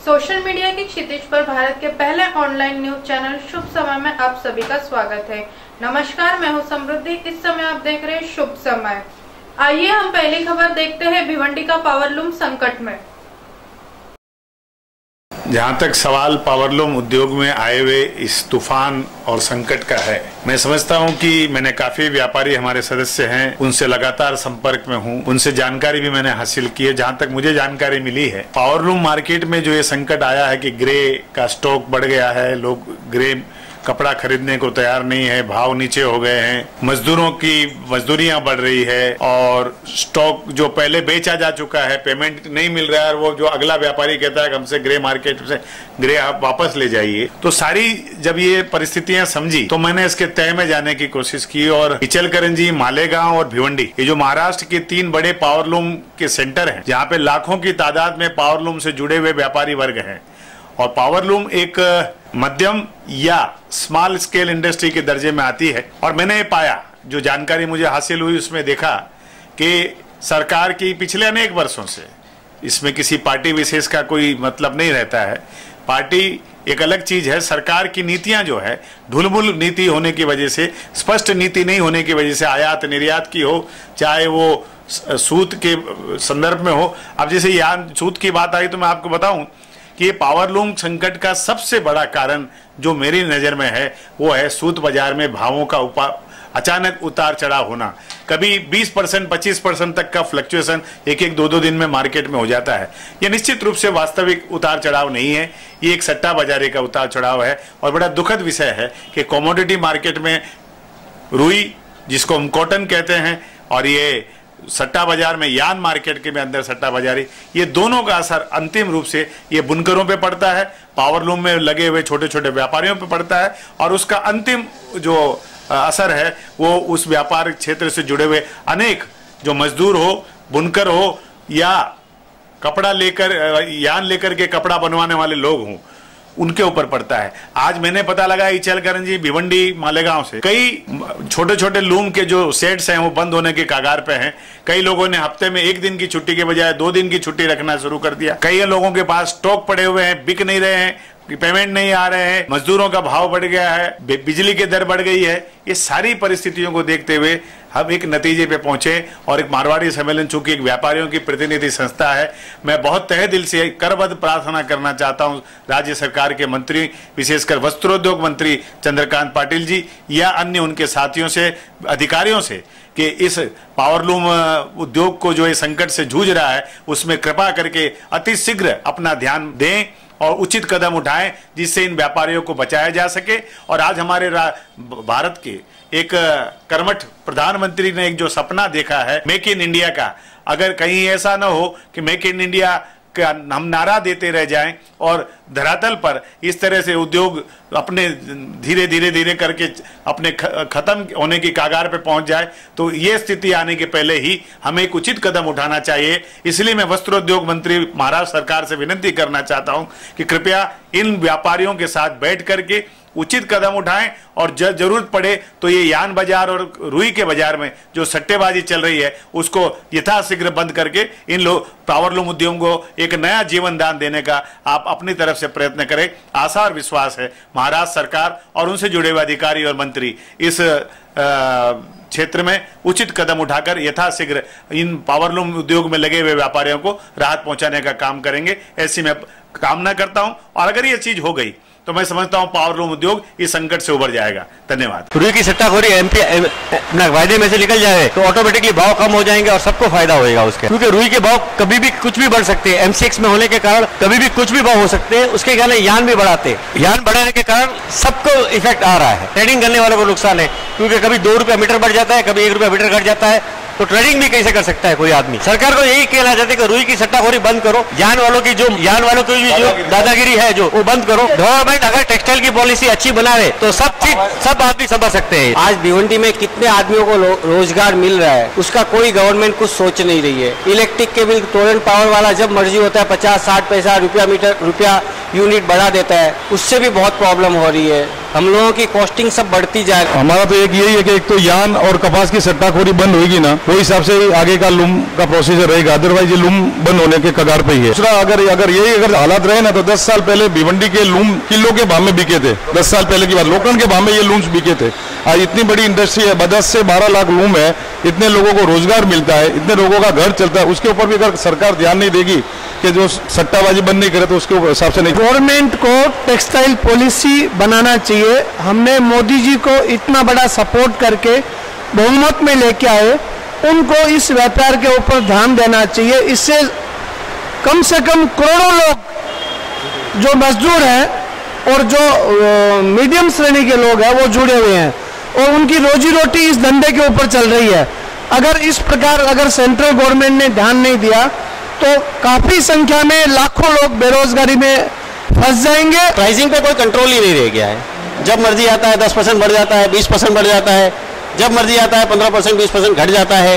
Social media की क्षितिज पर भारत के पहले ऑनलाइन न्यूज चैनल शुभ समय में आप सभी का स्वागत है। नमस्कार, मैं हूं समृद्धि। इस समय आप देख रहे हैं शुभ समय। आइए हम पहली खबर देखते हैं। भिवंडी का पावरलूम संकट में। जहाँ तक सवाल पावरलूम उद्योग में आए हुए इस तूफान और संकट का है, मैं समझता हूँ कि मैंने काफी व्यापारी हमारे सदस्य हैं, उनसे लगातार संपर्क में हूँ, उनसे जानकारी भी मैंने हासिल की है। जहाँ तक मुझे जानकारी मिली है, पावरलूम मार्केट में जो ये संकट आया है कि ग्रे का स्टॉक बढ़ गया है, लोग ग्रे कपड़ा खरीदने को तैयार नहीं है, भाव नीचे हो गए हैं, मजदूरों की मजदूरियां बढ़ रही है और स्टॉक जो पहले बेचा जा चुका है पेमेंट नहीं मिल रहा है। वो जो अगला व्यापारी कहता है कि हमसे ग्रे मार्केट से ग्रे आप वापस ले जाइए। तो सारी जब ये परिस्थितियां समझी तो मैंने इसके तय में जाने की कोशिश की और इचलकरंजी, मालेगांव और भिवंडी, ये जो महाराष्ट्र के 3 बड़े पावरलूम के सेंटर हैं, जहाँ पे लाखों की तादाद में पावरलूम से जुड़े हुए व्यापारी वर्ग हैं और पावरलूम एक मध्यम या स्मॉल स्केल इंडस्ट्री के दर्जे में आती है। और मैंने ये पाया, जो जानकारी मुझे हासिल हुई उसमें देखा कि सरकार की पिछले अनेक वर्षों से, इसमें किसी पार्टी विशेष का कोई मतलब नहीं रहता है, पार्टी एक अलग चीज है, सरकार की नीतियां जो है ढुलमुल नीति होने की वजह से, स्पष्ट नीति नहीं होने की वजह से, आयात निर्यात की हो, चाहे वो सूत के संदर्भ में हो। अब जैसे यहाँ सूत की बात आई तो मैं आपको बताऊं कि ये पावरलूम संकट का सबसे बड़ा कारण जो मेरी नजर में है वो है सूत बाजार में भावों का अचानक उतार चढ़ाव होना। कभी 20%, 25% तक का फ्लक्चुएशन एक 2 दिन में मार्केट में हो जाता है। ये निश्चित रूप से वास्तविक उतार चढ़ाव नहीं है, ये एक सट्टा बाजारी का उतार चढ़ाव है। और बड़ा दुखद विषय है कि कमोडिटी मार्केट में रुई, जिसको हम कॉटन कहते हैं, और ये सट्टा बाजार में यान मार्केट के में अंदर सट्टा बाजारी, ये दोनों का असर अंतिम रूप से ये बुनकरों पे पड़ता है, पावरलूम में लगे हुए छोटे छोटे व्यापारियों पे पड़ता है और उसका अंतिम जो असर है वो उस व्यापार क्षेत्र से जुड़े हुए अनेक जो मजदूर हो, बुनकर हो या कपड़ा लेकर यान लेकर के कपड़ा बनवाने वाले लोग हों, उनके ऊपर पड़ता है। आज मैंने पता लगा इचलकरंजी, भिवंडी, मालेगांव से कई छोटे छोटे लूम के जो सेट्स हैं वो बंद होने के कगार पे हैं। कई लोगों ने हफ्ते में 1 दिन की छुट्टी के बजाय 2 दिन की छुट्टी रखना शुरू कर दिया। कई लोगों के पास स्टॉक पड़े हुए हैं, बिक नहीं रहे हैं, पेमेंट नहीं आ रहे हैं, मजदूरों का भाव बढ़ गया है, बिजली की दर बढ़ गई है। ये सारी परिस्थितियों को देखते हुए हम एक नतीजे पे पहुंचे और एक मारवाड़ी सम्मेलन, चूंकि एक व्यापारियों की प्रतिनिधि संस्था है, मैं बहुत तहे दिल से करबद्ध प्रार्थना करना चाहता हूं राज्य सरकार के मंत्री, विशेषकर वस्त्रोद्योग मंत्री चंद्रकांत पाटिल जी या अन्य उनके साथियों से, अधिकारियों से, कि इस पावरलूम उद्योग को जो ये संकट से जूझ रहा है उसमें कृपा करके अति शीघ्र अपना ध्यान दें और उचित कदम उठाएं जिससे इन व्यापारियों को बचाया जा सके। और आज हमारे भारत के एक कर्मठ प्रधानमंत्री ने एक जो सपना देखा है मेक इन इंडिया का, अगर कहीं ऐसा ना हो कि मेक इन इंडिया का हम नारा देते रह जाएं और धरातल पर इस तरह से उद्योग अपने धीरे धीरे करके अपने खत्म होने की कगार पे पहुंच जाए, तो ये स्थिति आने के पहले ही हमें एक उचित कदम उठाना चाहिए। इसलिए मैं वस्त्रोद्योग मंत्री महाराष्ट्र सरकार से विनती करना चाहता हूं कि कृपया इन व्यापारियों के साथ बैठ करके उचित कदम उठाएं और जरूरत पड़े तो ये यान बाजार और रुई के बाजार में जो सट्टेबाजी चल रही है उसको यथाशीघ्र बंद करके इन लोग पावरलूम उद्योग को एक नया जीवन दान देने का आप अपनी तरफ से प्रयत्न करें। आशा और विश्वास है महाराष्ट्र सरकार और उनसे जुड़े हुए अधिकारी और मंत्री इस क्षेत्र में उचित कदम उठाकर यथाशीघ्र इन पावरलूम उद्योग में लगे हुए व्यापारियों को राहत पहुंचाने का काम करेंगे, ऐसी मैं कामना करता हूं। और अगर ये चीज हो गई तो मैं समझता हूं पावरलूम उद्योग इस संकट से उबर जाएगा। धन्यवाद। रुई की सट्टाखोरी अपना वायदे में से निकल जाए तो ऑटोमेटिकली भाव कम हो जाएंगे और सबको फायदा होगा उसके, क्योंकि रुई के भाव कभी भी कुछ भी बढ़ सकते हैं। MCX में होने के कारण कभी भी कुछ भी भाव हो सकते हैं। उसके कारण यान भी बढ़ाते हैं, यान बढ़ाने के कारण सबको इफेक्ट आ रहा है। ट्रेडिंग करने वालों को नुकसान है, क्योंकि कभी 2 रुपया मीटर बढ़ जाता है, कभी 1 रुपया मीटर घट जाता है, तो ट्रेडिंग भी कैसे कर सकता है कोई आदमी। सरकार को यही कहना चाहते हैं कि रुई की सट्टाखोरी बंद करो, यान वालों की जो दादागिरी है जो वो बंद करो। गवर्नमेंट अगर टेक्सटाइल की पॉलिसी अच्छी बनाए तो सब आदमी संभल सकते हैं। आज भिवंडी में कितने आदमियों को रोजगार मिल रहा है, उसका कोई गवर्नमेंट कुछ सोच नहीं रही है। इलेक्ट्रिक के बिल टोरेंट पावर वाला जब मर्जी होता है 50-60 पैसा रुपया यूनिट बढ़ा देता है, उससे भी बहुत प्रॉब्लम हो रही है। हम लोगों की कॉस्टिंग सब बढ़ती जा रही है। हमारा तो एक यही है कि एक तो यान और कपास की सट्टाखोरी बंद होगी ना, वो हिसाब से आगे का लूम का प्रोसीजर रहेगा, अदरवाइज ये लूम बंद होने के कगार पे ही है। दूसरा, अगर यही हालात रहे ना तो 10 साल पहले भिवंडी के लूम किलो के भाव में बिके थे। 10 साल पहले की बात, लोकन के भाव में ये लूम्स बिके थे। आज इतनी बड़ी इंडस्ट्री है, 10 से 12 लाख लूम है, इतने लोगों को रोजगार मिलता है, इतने लोगों का घर चलता है, उसके ऊपर भी अगर सरकार ध्यान नहीं देगी कि जो सट्टाबाजी बंद नहीं करे तो उसके हिसाब से नहीं। गवर्नमेंट को टेक्सटाइल पॉलिसी बनाना चाहिए। हमने मोदी जी को इतना बड़ा सपोर्ट करके बहुमत में लेके आए, उनको इस व्यापार के ऊपर ध्यान देना चाहिए। इससे कम से कम करोड़ों लोग जो मजदूर हैं और जो मीडियम श्रेणी के लोग हैं वो जुड़े हुए हैं और उनकी रोजी रोटी इस धंधे के ऊपर चल रही है। अगर इस प्रकार अगर सेंट्रल गवर्नमेंट ने ध्यान नहीं दिया तो काफी संख्या में लाखों लोग बेरोजगारी में फंस जाएंगे। प्राइसिंग पे कोई कंट्रोल ही नहीं रह गया है। जब मर्जी आता है 10% बढ़ जाता है, 20% बढ़ जाता है, जब मर्जी आता है 15% 20% घट जाता है।